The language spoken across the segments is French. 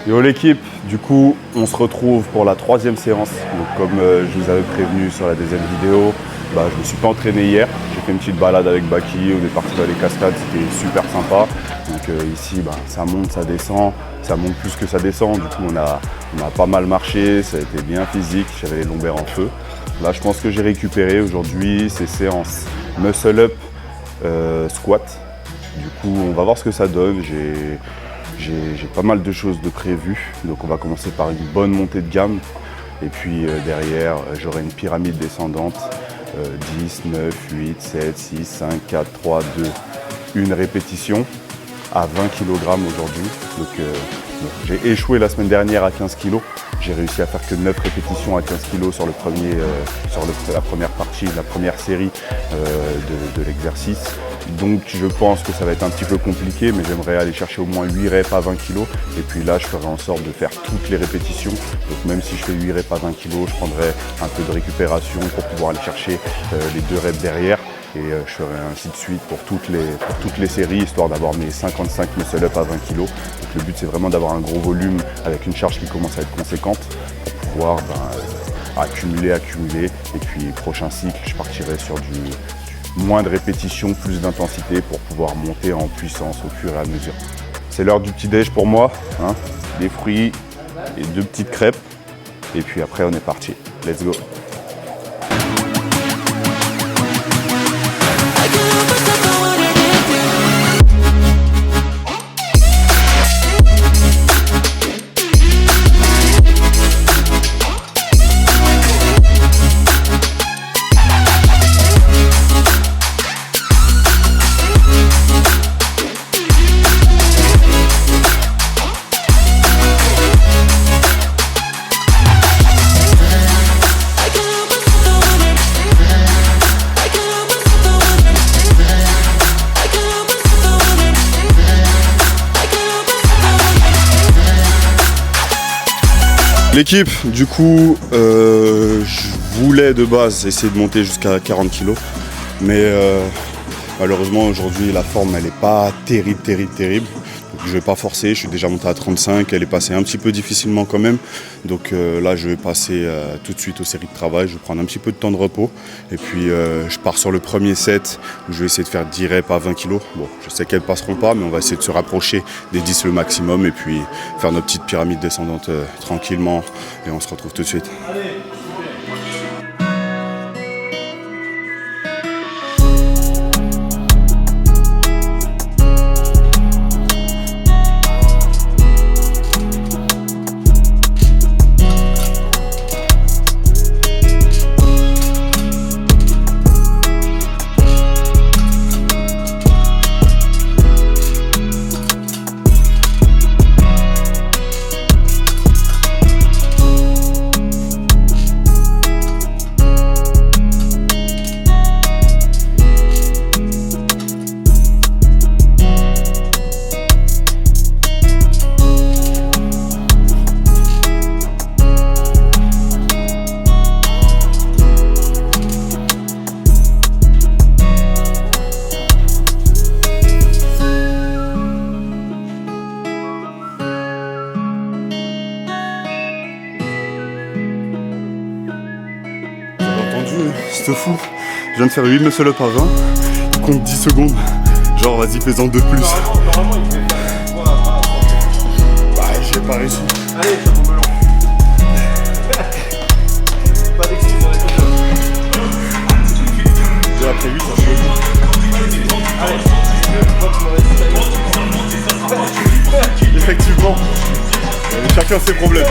Yo l'équipe, du coup on se retrouve pour la troisième séance. Donc comme je vous avais prévenu sur la deuxième vidéo, je ne me suis pas entraîné hier. J'ai fait une petite balade avec Baki, on est parti dans les cascades, c'était super sympa. Donc ici ça monte, ça descend, ça monte plus que ça descend. Du coup on a pas mal marché, ça a été bien physique, j'avais les lombaires en feu. Là je pense que j'ai récupéré aujourd'hui ces séances muscle up squat. Du coup on va voir ce que ça donne. J'ai pas mal de choses de prévues, donc on va commencer par une bonne montée de gamme et puis derrière j'aurai une pyramide descendante, 10, 9, 8, 7, 6, 5, 4, 3, 2, une répétition à 20 kg aujourd'hui. Donc j'ai échoué la semaine dernière à 15 kg, j'ai réussi à faire que 9 répétitions à 15 kg sur la première partie, la première série de l'exercice. Donc je pense que ça va être un petit peu compliqué, mais j'aimerais aller chercher au moins 8 reps à 20 kg. Et puis là, je ferai en sorte de faire toutes les répétitions. Donc même si je fais 8 reps à 20 kg, je prendrai un peu de récupération pour pouvoir aller chercher les 2 reps derrière. Et je ferai ainsi de suite pour toutes les séries, histoire d'avoir mes 55 muscle-up à 20 kg. Donc le but, c'est vraiment d'avoir un gros volume avec une charge qui commence à être conséquente pour pouvoir accumuler. Et puis prochain cycle, je partirai sur du moins de répétitions, plus d'intensité pour pouvoir monter en puissance au fur et à mesure. C'est l'heure du petit déj pour moi, hein, des fruits et 2 petites crêpes. Et puis après on est parti. Let's go. L'équipe, du coup, je voulais de base essayer de monter jusqu'à 40 kg, mais malheureusement aujourd'hui la forme elle n'est pas terrible. Donc, je ne vais pas forcer, je suis déjà monté à 35, elle est passée un petit peu difficilement quand même. Donc là je vais passer tout de suite aux séries de travail, je vais prendre un petit peu de temps de repos. Et puis je pars sur le premier set où je vais essayer de faire 10 reps à 20 kg. Bon, je sais qu'elles ne passeront pas, mais on va essayer de se rapprocher des 10 le maximum et puis faire notre petite pyramide descendante tranquillement. Et on se retrouve tout de suite. C'est fou, je viens de faire 8 muscle up à 20, il compte 10 secondes, genre vas-y fais-en 2 plus. Bah j'ai pas réussi. Allez, ça tombe melon. Pas d'excuse dans la côte. Déjà après 8, ça chaud. Allez, effectivement, chacun ses problèmes.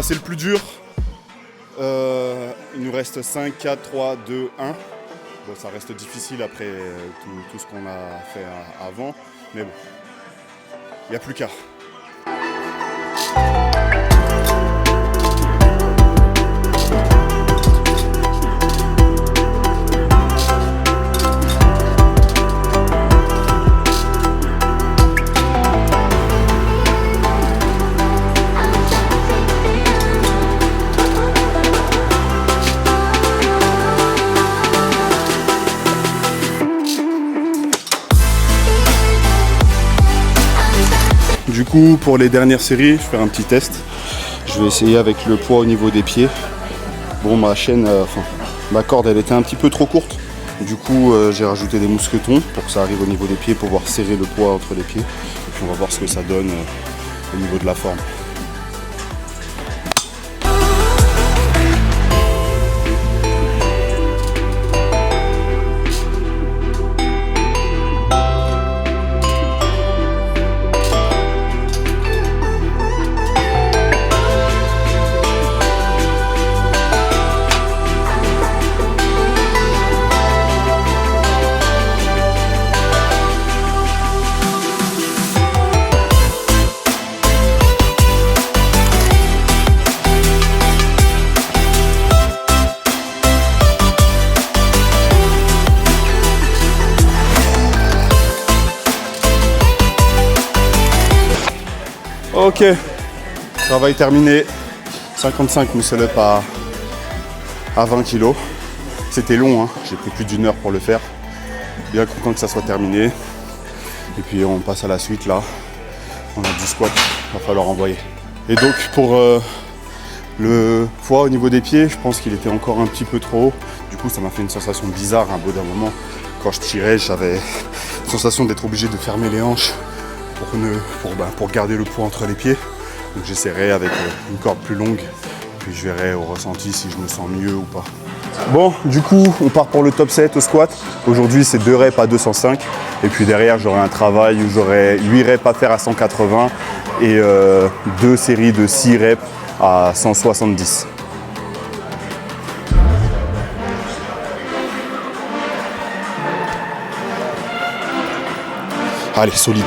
c'est le plus dur. Il nous reste 5, 4, 3, 2, 1. Bon, ça reste difficile après tout ce qu'on a fait avant. Mais bon, il n'y a plus qu'à. Du coup, pour les dernières séries, je vais faire un petit test. Je vais essayer avec le poids au niveau des pieds. Bon, ma chaîne, ma corde, elle était un petit peu trop courte. Du coup, j'ai rajouté des mousquetons pour que ça arrive au niveau des pieds, pour pouvoir serrer le poids entre les pieds. Et puis on va voir ce que ça donne au niveau de la forme. Ok, travail terminé. 55 muscle-up à 20 kg. C'était long, hein. J'ai pris plus d'1 heure pour le faire. Bien content que ça soit terminé. Et puis on passe à la suite là. On a du squat, il va falloir envoyer. Et donc pour le poids au niveau des pieds, je pense qu'il était encore un petit peu trop haut. Du coup ça m'a fait une sensation bizarre un bout d'un moment. Quand je tirais, j'avais la sensation d'être obligé de fermer les hanches pour garder le poids entre les pieds. Donc j'essaierai avec une corde plus longue, puis je verrai au ressenti si je me sens mieux ou pas. Bon, du coup, on part pour le top 7 au squat. Aujourd'hui, c'est 2 reps à 205. Et puis derrière, j'aurai un travail où j'aurai 8 reps à faire à 180 et 2 séries de 6 reps à 170. Allez, solide.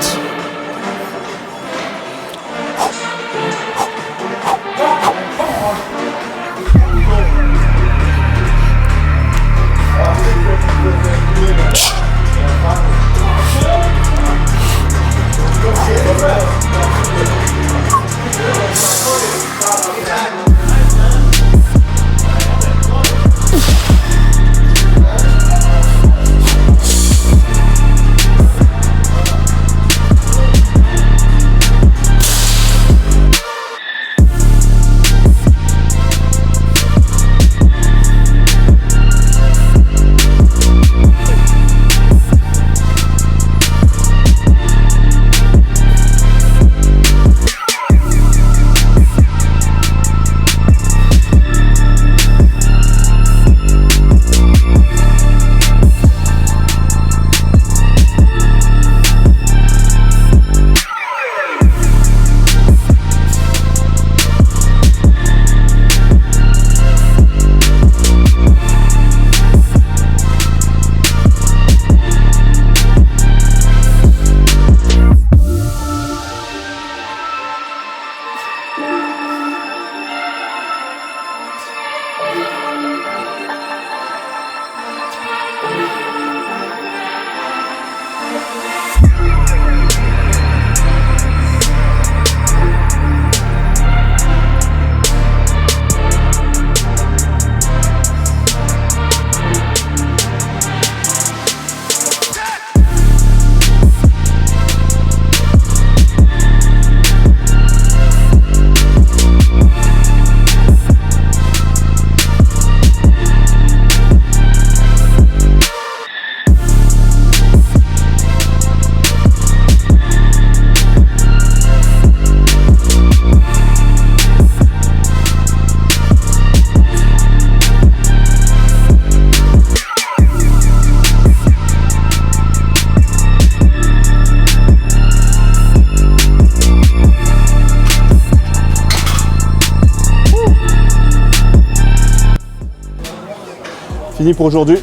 Fini pour aujourd'hui.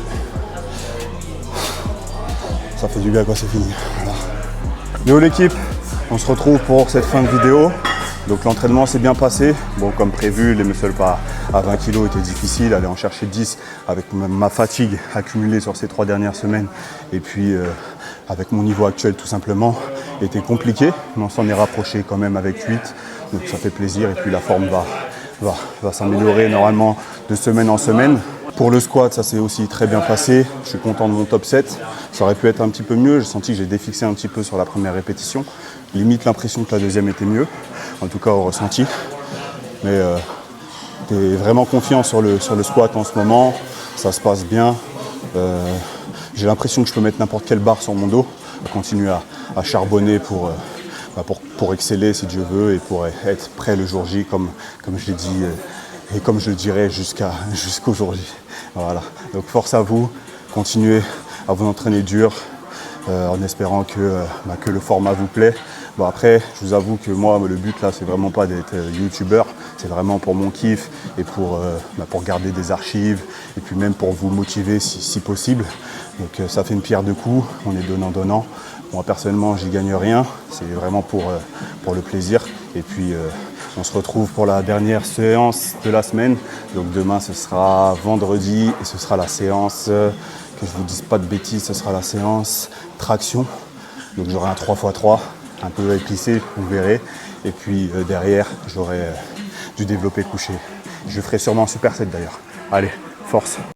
Ça fait du bien quand c'est fini. Voilà. Yo l'équipe, on se retrouve pour cette fin de vidéo. Donc l'entraînement s'est bien passé. Bon, comme prévu, les muscle pas à 20 kg était difficile. Aller en chercher 10 avec ma fatigue accumulée sur ces 3 dernières semaines. Et puis avec mon niveau actuel tout simplement, était compliqué. Mais on s'en est rapproché quand même avec 8. Donc ça fait plaisir. Et puis la forme va s'améliorer normalement de semaine en semaine. Pour le squat, ça s'est aussi très bien passé. Je suis content de mon top 7. Ça aurait pu être un petit peu mieux. J'ai senti que j'ai défixé un petit peu sur la première répétition. Limite l'impression que la deuxième était mieux. En tout cas au ressenti. Mais t'es vraiment confiant sur le squat en ce moment. Ça se passe bien. J'ai l'impression que je peux mettre n'importe quelle barre sur mon dos. Continuer à charbonner pour exceller si Dieu veut et pour être prêt le jour J comme je l'ai dit et comme je le dirai jusqu'au jour J. Voilà. Donc force à vous, continuez à vous entraîner dur en espérant que le format vous plaît. Bon après, je vous avoue que moi le but là c'est vraiment pas d'être youtubeur, c'est vraiment pour mon kiff et pour garder des archives et puis même pour vous motiver si possible. Donc ça fait une pierre deux coups, on est donnant-donnant. Moi personnellement j'y gagne rien, c'est vraiment pour le plaisir. Et puis on se retrouve pour la dernière séance de la semaine. Donc demain ce sera vendredi et ce sera la séance, que je vous dise pas de bêtises, ce sera la séance traction. Donc j'aurai un 3x3, un peu épicé, vous verrez. Et puis derrière j'aurai du développé couché. Je ferai sûrement un superset d'ailleurs. Allez, force!